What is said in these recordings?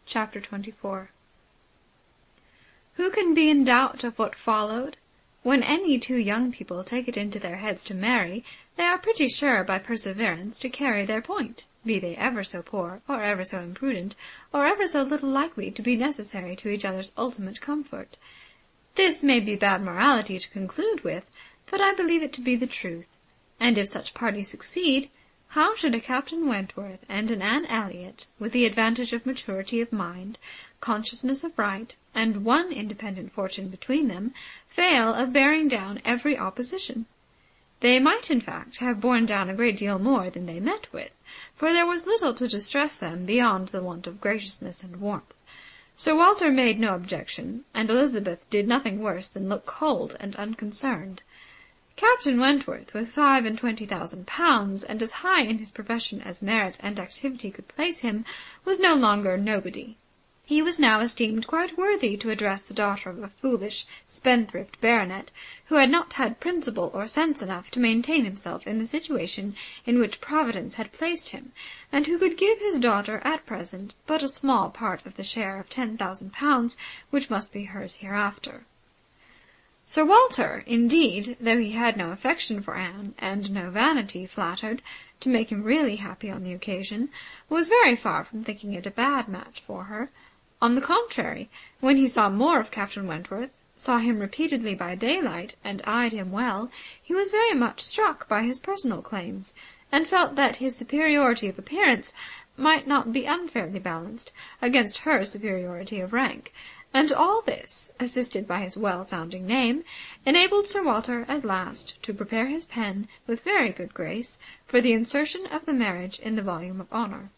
Chapter 24. Who can be in doubt of what followed? When any two young people take it into their heads to marry, they are pretty sure by perseverance to carry their point, be they ever so poor, or ever so imprudent, or ever so little likely to be necessary to each other's ultimate comfort. This may be bad morality to conclude with, but I believe it to be the truth. And if such parties succeed, how should a Captain Wentworth and an Anne Elliot, with the advantage of maturity of mind, consciousness of right, and one independent fortune between them, fail of bearing down every opposition? They might, in fact, have borne down a great deal more than they met with, for there was little to distress them beyond the want of graciousness and warmth. Sir Walter made no objection, and Elizabeth did nothing worse than look cold and unconcerned. Captain Wentworth, with £25,000, and as high in his profession as merit and activity could place him, was no longer nobody. He was now esteemed quite worthy to address the daughter of a foolish, spendthrift baronet, who had not had principle or sense enough to maintain himself in the situation in which Providence had placed him, and who could give his daughter at present but a small part of the share of £10,000 which must be hers hereafter. Sir Walter, indeed, though he had no affection for Anne, and no vanity flattered to make him really happy on the occasion, was very far from thinking it a bad match for her. On the contrary, when he saw more of Captain Wentworth, saw him repeatedly by daylight, and eyed him well, he was very much struck by his personal claims, and felt that his superiority of appearance might not be unfairly balanced against her superiority of rank. And all this, assisted by his well-sounding name, enabled Sir Walter at last to prepare his pen, with very good grace, for the insertion of the marriage in the volume of honour.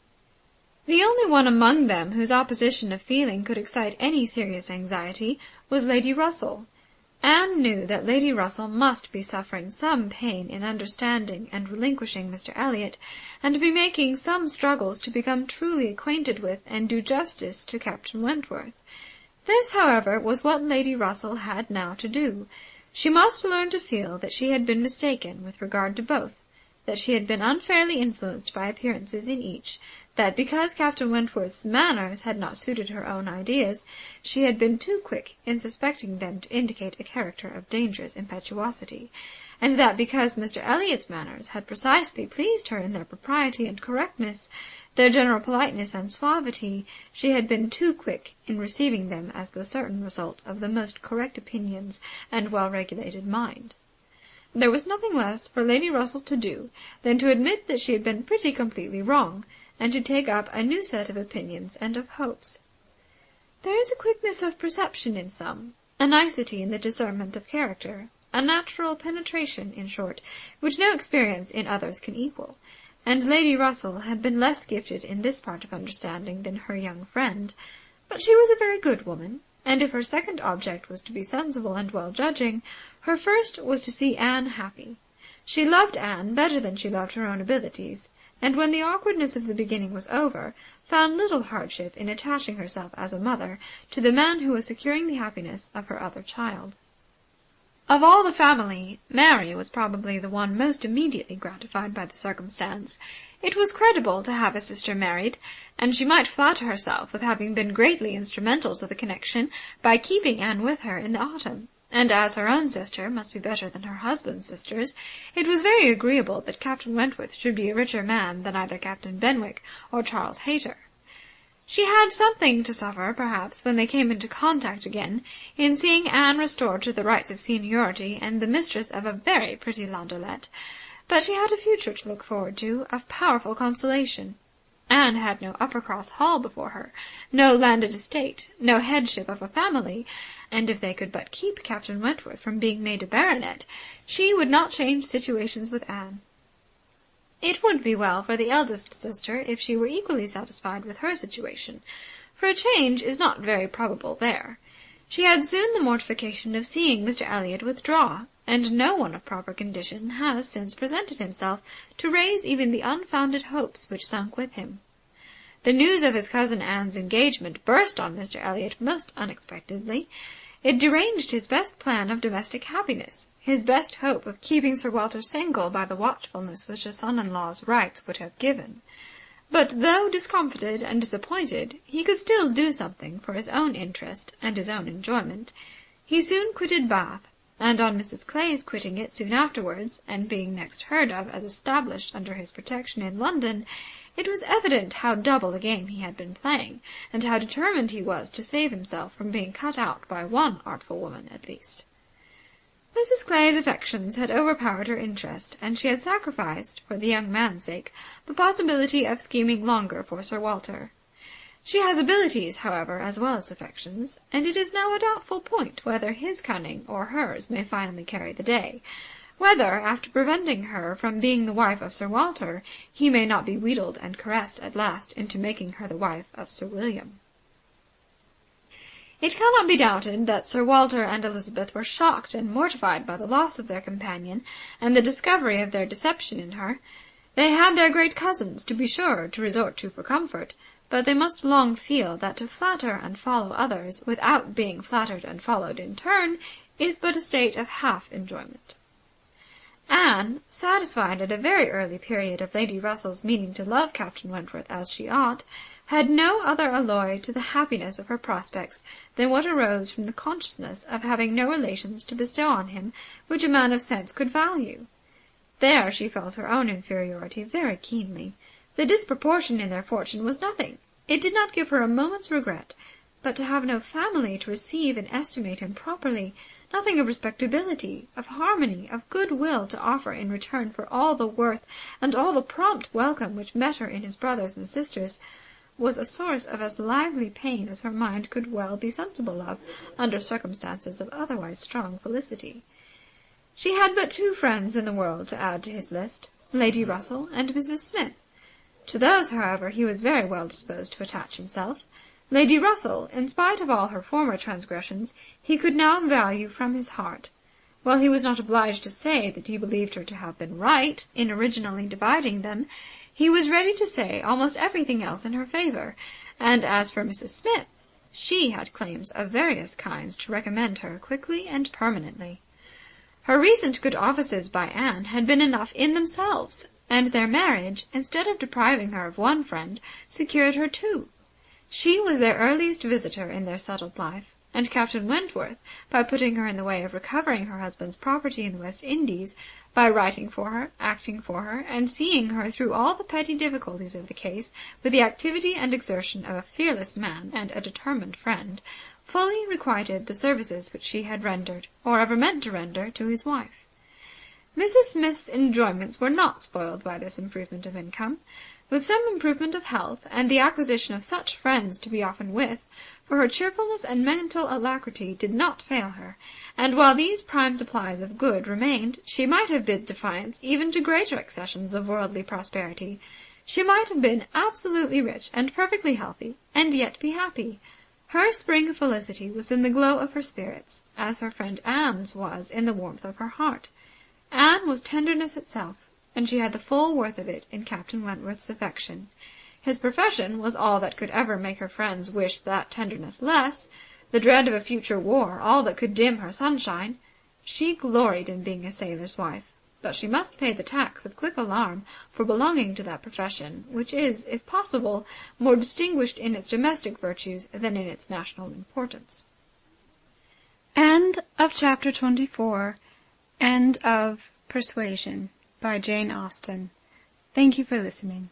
The only one among them whose opposition of feeling could excite any serious anxiety was Lady Russell. Anne knew that Lady Russell must be suffering some pain in understanding and relinquishing Mr. Elliot, and be making some struggles to become truly acquainted with and do justice to Captain Wentworth. This, however, was what Lady Russell had now to do. She must learn to feel that she had been mistaken with regard to both, that she had been unfairly influenced by appearances in each, that because Captain Wentworth's manners had not suited her own ideas, she had been too quick in suspecting them to indicate a character of dangerous impetuosity, and that because Mr. Elliot's manners had precisely pleased her in their propriety and correctness, their general politeness and suavity, she had been too quick in receiving them as the certain result of the most correct opinions and well-regulated mind. There was nothing less for Lady Russell to do than to admit that she had been pretty completely wrong, and to take up a new set of opinions and of hopes. There is a quickness of perception in some, a nicety in the discernment of character, a natural penetration, in short, which no experience in others can equal, and Lady Russell had been less gifted in this part of understanding than her young friend. But she was a very good woman, and if her second object was to be sensible and well-judging, her first was to see Anne happy. She loved Anne better than she loved her own abilities, and when the awkwardness of the beginning was over, found little hardship in attaching herself as a mother to the man who was securing the happiness of her other child. Of all the family, Mary was probably the one most immediately gratified by the circumstance. It was credible to have a sister married, and she might flatter herself with having been greatly instrumental to the connection by keeping Anne with her in the autumn. And as her own sister must be better than her husband's sisters, it was very agreeable that Captain Wentworth should be a richer man than either Captain Benwick or Charles Hayter. She had something to suffer, perhaps, when they came into contact again, in seeing Anne restored to the rights of seniority and the mistress of a very pretty landaulette, but she had a future to look forward to of powerful consolation. Anne had no Uppercross Hall before her, no landed estate, no headship of a family, and if they could but keep Captain Wentworth from being made a baronet, she would not change situations with Anne. It would be well for the eldest sister if she were equally satisfied with her situation, for a change is not very probable there. She had soon the mortification of seeing Mr. Elliot withdraw, and no one of proper condition has since presented himself to raise even the unfounded hopes which sunk with him. The news of his cousin Anne's engagement burst on Mr. Elliot most unexpectedly. It deranged his best plan of domestic happiness, his best hope of keeping Sir Walter single by the watchfulness which a son-in-law's rights would have given. But though discomfited and disappointed, he could still do something for his own interest and his own enjoyment. He soon quitted Bath, and on Mrs. Clay's quitting it soon afterwards, and being next heard of as established under his protection in London, it was evident how double a game he had been playing, and how determined he was to save himself from being cut out by one artful woman at least. Mrs. Clay's affections had overpowered her interest, and she had sacrificed, for the young man's sake, the possibility of scheming longer for Sir Walter. She has abilities, however, as well as affections, and it is now a doubtful point whether his cunning or hers may finally carry the day, whether, after preventing her from being the wife of Sir Walter, he may not be wheedled and caressed at last into making her the wife of Sir William. It cannot be doubted that Sir Walter and Elizabeth were shocked and mortified by the loss of their companion and the discovery of their deception in her. They had their great cousins, to be sure, to resort to for comfort, but they must long feel that to flatter and follow others without being flattered and followed in turn is but a state of half enjoyment. Anne, satisfied at a very early period of Lady Russell's meaning to love Captain Wentworth as she ought, had no other alloy to the happiness of her prospects than what arose from the consciousness of having no relations to bestow on him which a man of sense could value. There she felt her own inferiority very keenly. The disproportion in their fortune was nothing. It did not give her a moment's regret, but to have no family to receive and estimate him properly, nothing of respectability, of harmony, of good-will to offer in return for all the worth and all the prompt welcome which met her in his brothers and sisters, was a source of as lively pain as her mind could well be sensible of under circumstances of otherwise strong felicity. She had but two friends in the world to add to his list, Lady Russell and Mrs. Smith. To those, however, he was very well disposed to attach himself. Lady Russell, in spite of all her former transgressions, he could now value from his heart. While he was not obliged to say that he believed her to have been right in originally dividing them, he was ready to say almost everything else in her favour, and as for Mrs. Smith, she had claims of various kinds to recommend her quickly and permanently. Her recent good offices by Anne had been enough in themselves, and their marriage, instead of depriving her of one friend, secured her two. She was their earliest visitor in their settled life, and Captain Wentworth, by putting her in the way of recovering her husband's property in the West Indies, by writing for her, acting for her, and seeing her through all the petty difficulties of the case with the activity and exertion of a fearless man and a determined friend, fully requited the services which she had rendered, or ever meant to render, to his wife. Mrs. Smith's enjoyments were not spoiled by this improvement of income. With some improvement of health, and the acquisition of such friends to be often with, for her cheerfulness and mental alacrity did not fail her, and while these prime supplies of good remained, she might have bid defiance even to greater accessions of worldly prosperity. She might have been absolutely rich and perfectly healthy, and yet be happy. Her spring of felicity was in the glow of her spirits, as her friend Anne's was in the warmth of her heart. Anne was tenderness itself, and she had the full worth of it in Captain Wentworth's affection. His profession was all that could ever make her friends wish that tenderness less, the dread of a future war all that could dim her sunshine. She gloried in being a sailor's wife, but she must pay the tax of quick alarm for belonging to that profession, which is, if possible, more distinguished in its domestic virtues than in its national importance. End of Chapter 24. End of Persuasion by Jane Austen. Thank you for listening.